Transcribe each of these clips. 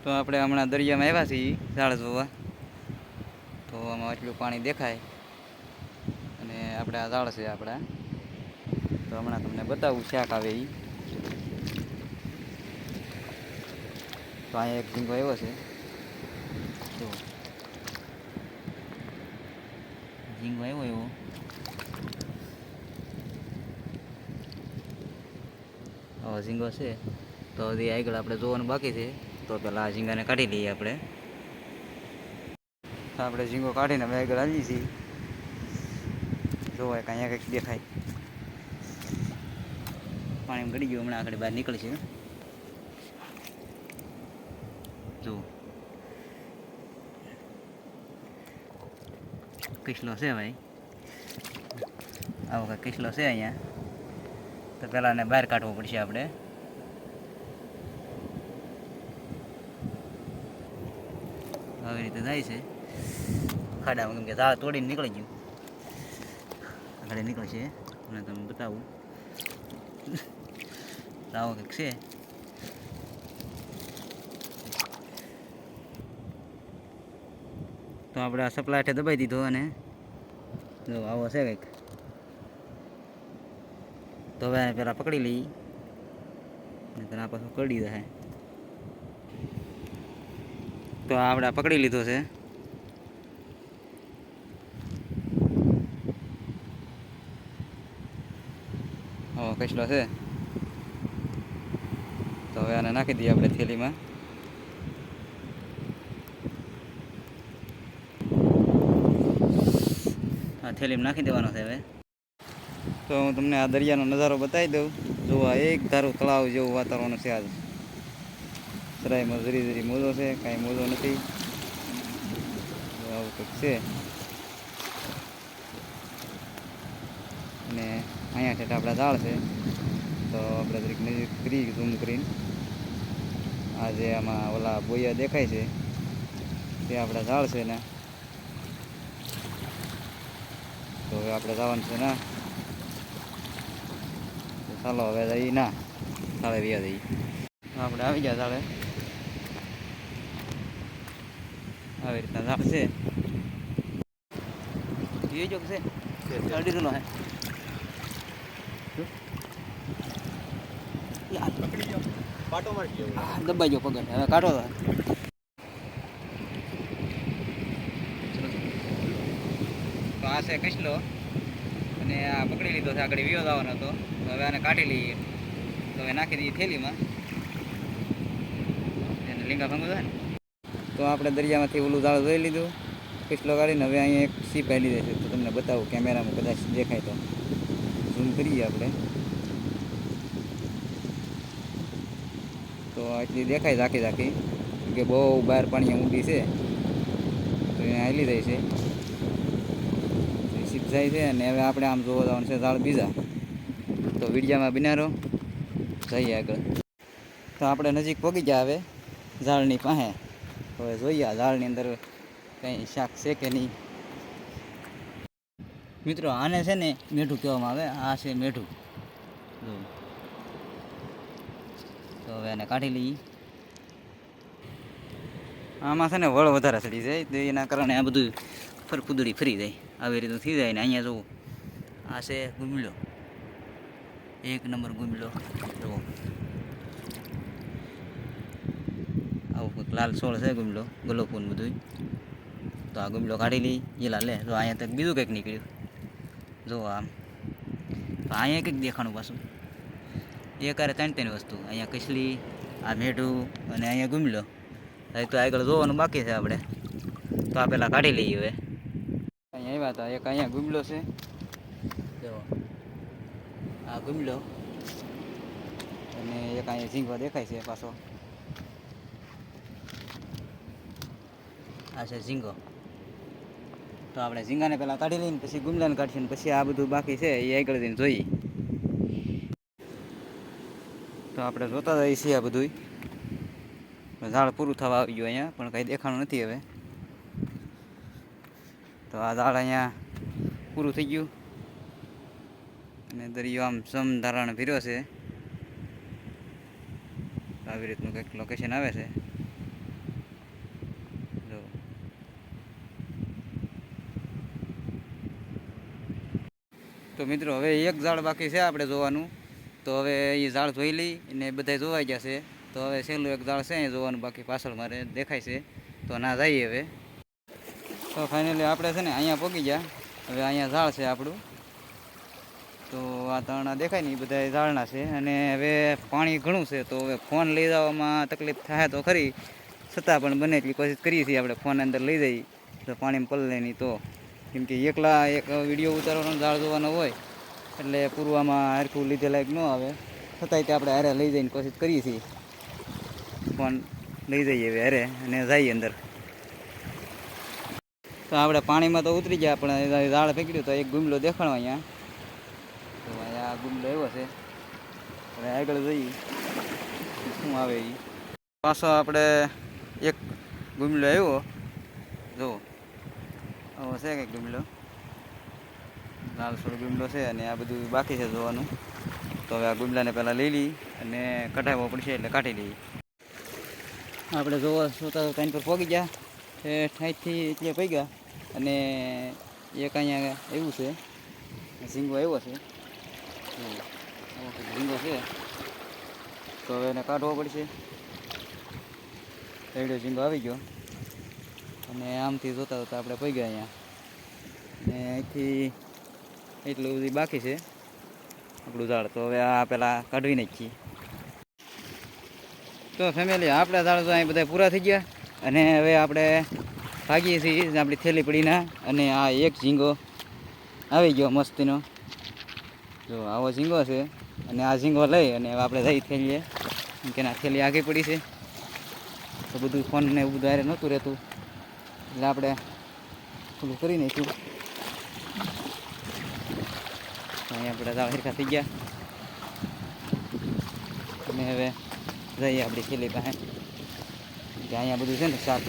તો આપણે હમણાં દરિયામાં આવ્યા છીએ ઝાડ જોવા. તો આમાં એટલું પાણી દેખાય અને આપણે આ ઝાડ છે આપણા. તો હમણાં તમને બતાવું શાક આવે એ. તો અહીંયા એક ઝીંગો આવ્યો છે. જો ઝીંગો આવ્યો એવો. આવો ઝીંગો છે. તો હજી આગળ આપણે જોવાનું બાકી છે. તો પહેલાં આ ઝીંગાને કાઢી લઈએ આપણે. આપણે ઝીંગો કાઢીને હવે આગળ આવીએ છીએ. જોવાય કે અહીંયા કંઈક દેખાય. પાણી ગળી ગયું, હમણાં આગળ બહાર નીકળશે. જુઓ કિસલો છે ભાઈ, આવો કંઈક કિસલો છે અહીંયા. તો પહેલાં એને બહાર કાઢવો પડશે આપણે. આવી રીતે જાય છે ખાડામાં, કેમ કે ઝાડ તોડીને નીકળી ગયું. આગળ નીકળશે અને તમને બતાવું. આવો કંઈક છે. તો આપણે આ સપ્લાય દબાઈ દીધો અને જો આવો છે કંઈક. તો હવે પહેલાં પકડી લઈ અને તેના પાછું કરડી જાય. તો આપણે પકડી લીધો છે. આવો કચલો છે. તો હવે આને નાખી દઈએ આપણે થેલીમાં. આ થેલીમાં નાખી દેવાનો છે હવે. તો હું તમને આ દરિયાનો નજારો બતાવી દઉં. જોવા એક ધારું તળાવ જેવું વાતાવરણ છે આજ. સરાયમાં જરી જરી મોજો છે, કાંઈ મોજો નથી. આવું કંઈક છે. અને અહીંયા ઠેઠ આપણા ઝાડ છે. તો આપણે દરેક નજીક કરી ઝૂમ કરીને આ જે આમાં ઓલા બોયા દેખાય છે તે આપણા ઝાડ છે ને. તો હવે આપણે જવાનું છે ના. ચાલો હવે જઈએ ના, સાડે વ્યા જઈએ. આપણે આવી ગયા ઝાડે. આવી રીતના ઝાડ છે. એ જો છે અડીનો હે દબાઈ ગયો પગડ. હવે કાઢો તો આ છે કસલો અને આ પકડી લીધો છે. આગળ વિયો જવાનો હતો. તો હવે આને કાઢી લઈએ. તો હવે નાખી દઈએ થેલીમાં. એને લીંગા ભંગો થાય ને. તો આપણે દરિયામાંથી ઓલું ઝાડ જોઈ લીધું કસલો કાઢીને. હવે અહીંયા એક સીપ આવી લીધી છે. તો તમને બતાવું કેમેરામાં કદાચ દેખાય તો ઝૂમ કરીએ આપણે. તો આટલી દેખાય ઝાંખી ઝાંખી કે બહુ બહાર પાણી ઊંડી છે. તો એને હાલી જાય છે, સીપ જાય છે. અને હવે આપણે આમ જોવા જવાનું છે ઝાડ બીજા. તો વિડીયામાં બિનારો જઈએ આગળ. તો આપણે નજીક પહોંચી ગયા હવે ઝાડની પાસે. હવે જોઈએ આ ઝાડની અંદર કંઈ શાક છે કે નહીં. મિત્રો આને છે ને મેઠું કહેવામાં આવે. આ છે મેઠું. તો હવે એને કાઢી લઈએ. આમાં છે ને વળ વધારે ચડી જાય તો એના કારણે આ બધું ફરફુદડી ફરી જાય. આવી રીતે થઈ જાય ને. અહીંયા જુઓ આ છે ગુમલો, એક નંબર ગુમલો. જુઓ આવું કંઈક લાલ સોળ છે ગુમલો, ગલોફૂન બધું. તો આ ગુમલો કાઢી લઈ. એલા લે તો અહીંયા તક બીજું કંઈક નીકળ્યું. જુઓ આમ. તો અહીંયા કંઈક દેખાણું પાછું. એકારે ત્રણ વસ્તુ. અહીંયા કસલી, આ મેઢું અને અહીંયા ગુમલો. તો આગળ જોવાનું બાકી છે આપણે. તો આ પહેલાં કાઢી લઈએ હવે. અહીંયા આવ્યા હતા. એક અહીંયા ગુમલો છે. જો આ ગુમલો અને એક અહીંયા ઝીંગો દેખાય છે પાછો. આ છે ઝીંગો. તો આપણે ઝીંગાને પહેલાં કાઢી લઈને પછી ગુમલાને કાઢીએ ને પછી આ બધું બાકી છે એ આગળ જઈને જોઈએ. તો આપણે જોતા જઈએ છીએ આ બધું. ઝાડ પૂરું થવા આવી ગયું અહીંયા, પણ કંઈ દેખાણું નથી હવે. તો આ ઝાડ અહીંયા પૂરું થઈ ગયું અને દરિયો આમ સમધારણ ભર્યો છે. આવી રીતનું કંઈક લોકેશન આવે છે. તો મિત્રો હવે એક ઝાડ બાકી છે આપણે જોવાનું, તો હવે એ ઝાડ જોઈ લઈ અને બધા જોવાઈ જશે. તો હવે છેલ્લું એક ઝાડ છે અહીંયા જોવાનું બાકી, પાછળ મારે દેખાય છે, તો ના જઈએ હવે. તો ફાઇનલી આપણે છે ને અહીંયા પહોંચી ગયા. હવે અહીંયા ઝાડ છે આપણું, તો આ ત્રણ દેખાય ને એ બધા ઝાડના છે. અને હવે પાણી ઘણું છે, તો હવે ફોન લઈ જવામાં તકલીફ થાય તો ખરી, છતાં પણ બને એટલી કોશિશ કરીએ છીએ આપણે ફોન અંદર લઈ જઈએ તો પાણીમાં પલળે નહીં. તો કેમ કે એકલા એક વિડીયો ઉતારવાનો ઝાડ જોવાનો હોય એટલે પૂરવામાં હરખું લીધેલા એક ન આવે, છતાંય તે આપણે હારે લઈ જઈને કોશિશ કરીએ છીએ. ફોન લઈ જઈએ હવે હારે અને જઈએ અંદર. તો આપણે પાણીમાં તો ઉતરી ગયા, પણ ઝાડ ફેંક્યું તો એક ગુમલો દેખાણો અહીંયા. તો અહીંયા ગુમલો એવો છે, હવે આગળ જઈએ શું આવે એ. પાછો આપણે એક ગુમલો આવ્યો, જો આવો છે કંઈક ગુમલો, લાલ છોડ ગુમલો છે. અને આ બધું બાકી છે જોવાનું. તો હવે આ ગુમલાને પહેલાં લઈ લઈ અને કઢાવવો પડશે, એટલે કાઢી લઈએ. આપણે જોવા જોતા ટાઈમ પર પહોંચી ગયા, એ ઠાઈથી એટલે પડી ગયા. અને એક અહીંયા એવું છે, ઝીંગો આવ્યો છે, ઝીંગો છે, તો હવે એને કાઢવો પડશે. એડો ઝીંગો આવી ગયો અને આમથી જોતા જોતા આપણે પડી ગયા અહીંયા. ને અહીંથી એટલું બધું બાકી છે આપણું ઝાડ, તો હવે આ પહેલાં કાઢવી નાખીએ. તો ફેમિલી આપણા ઝાડ તો અહીં બધા પૂરા થઈ ગયા. અને હવે આપણે ભાગીએ છીએ આપણી થેલી પડીના. અને આ એક ઝીંગો આવી ગયો મસ્તીનો, જો આવો ઝીંગો છે. અને આ ઝીંગો લઈ અને આપણે જઈ થેલીએ, કે ના થેલી આગી પડી છે. તો બધું ફોન ને એવું બધું હારે નહોતું રહેતું, એટલે આપણે થોડું કરી નાખ્યું. અહીંયા આપણે ઝાડ હરખા થઈ ગયા. અને હવે જઈએ આપણી થેલી પાસે, કે અહીંયા બધું છે ને શાક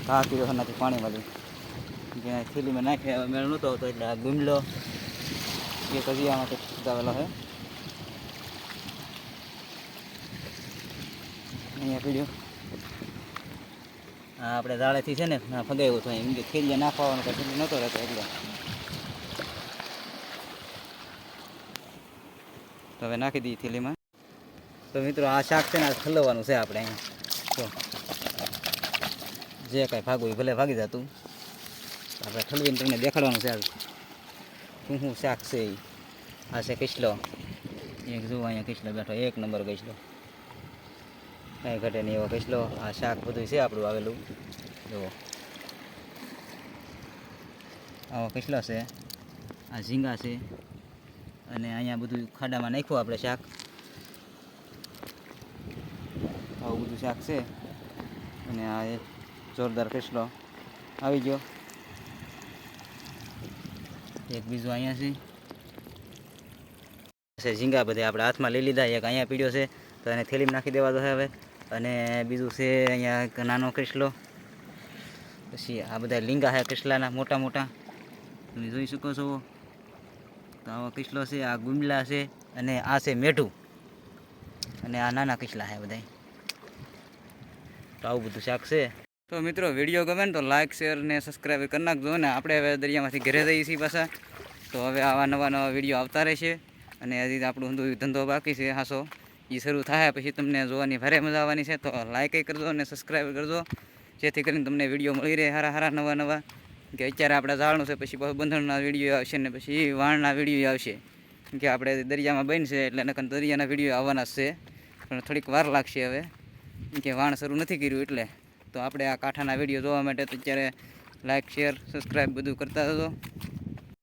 ઘા કર્યો નથી પાણીમાંથી, કે થેલીમાં નાખે મેળ નહોતો આવતો, એટલે આ ગુમલો એ પછી આમાં સુધાવેલો છે. અહીંયા પીડ્યો હા આપણે ઝાડેથી છે ને ફગાવ્યું હતું, એમ કે થેલીએ નાખવાનો કંઈ થેલી નહોતો રહેતો એટલે. તો હવે નાખી દઈએ થેલીમાં. તો મિત્રો આ શાક છે ને આ ઠલવવાનું છે આપણે અહીંયા. તો જે કાંઈ ભાગવું એ ભલે ભાગી જતું, આપણે ઠલવીને તમને દેખાડવાનું છે. શું શાક છે એ આ છે કિસલો. એક જુઓ અહીંયા કિસલો બેઠો, એક નંબર કિસલો, કાંઈ ઘટે નહીં એવો કિસલો. આ શાક બધું છે આપણું આવેલું, જુઓ આવો કિસલો છે. આ ઝીંગા છે. અને અહીંયા બધું ખાડામાં નાખ્યું આપણે શાક, આવું બધું શાક છે. અને આ એક જોરદાર કિસલો આવી ગયો. એક બીજું અહીંયા છે ઝીંગા બધે આપણે હાથમાં લઈ લીધા. એક અહીંયા પીડ્યો છે, તો એને થેલીમાં નાખી દેવા દો હવે. અને બીજું છે અહીંયા એક નાનો કિસલો. પછી આ બધા લીંગા છે કિસલાના મોટા મોટા, તમે જોઈ શકો છો. તો આવો કિસલો છે, આ ગુમલા છે, અને આ છે મેઢું, અને આ નાના કિસલા છે બધા. તો આવું બધું શાક છે. તો મિત્રો વિડીયો ગમે ને તો લાઇક શેર ને સબસ્ક્રાઈબ કરી નાખજો. ને આપણે હવે દરિયામાંથી ઘરે જઈએ છીએ પાછા. તો હવે આવા નવા વિડીયો આવતા રહેશે. અને હજી આપણું ધંધો બાકી છે હાસો, એ શરૂ થાય પછી તમને જોવાની ભારે મજા આવવાની છે. તો લાઇક કરજો અને સબસ્ક્રાઈબ કરજો, જેથી કરીને તમને વિડીયો મળી રહે સારા નવા. કે અત્યારે આપણે ઝાડનું છે, પછી બંધણના વિડીયો આવશે, ને પછી વાણના વિડીયો આવશે. કે આપણે દરિયામાં બનશે એટલે નકર દરિયાના વિડીયો આવવાના જ છે, પણ થોડીક વાર લાગશે હવે, કે વાણ શરૂ નથી કર્યું એટલે. તો આપણે આ કાંઠાના વિડીયો જોવા માટે તો અત્યારે લાઇક શેર સબસ્ક્રાઈબ બધું કરતા જજો.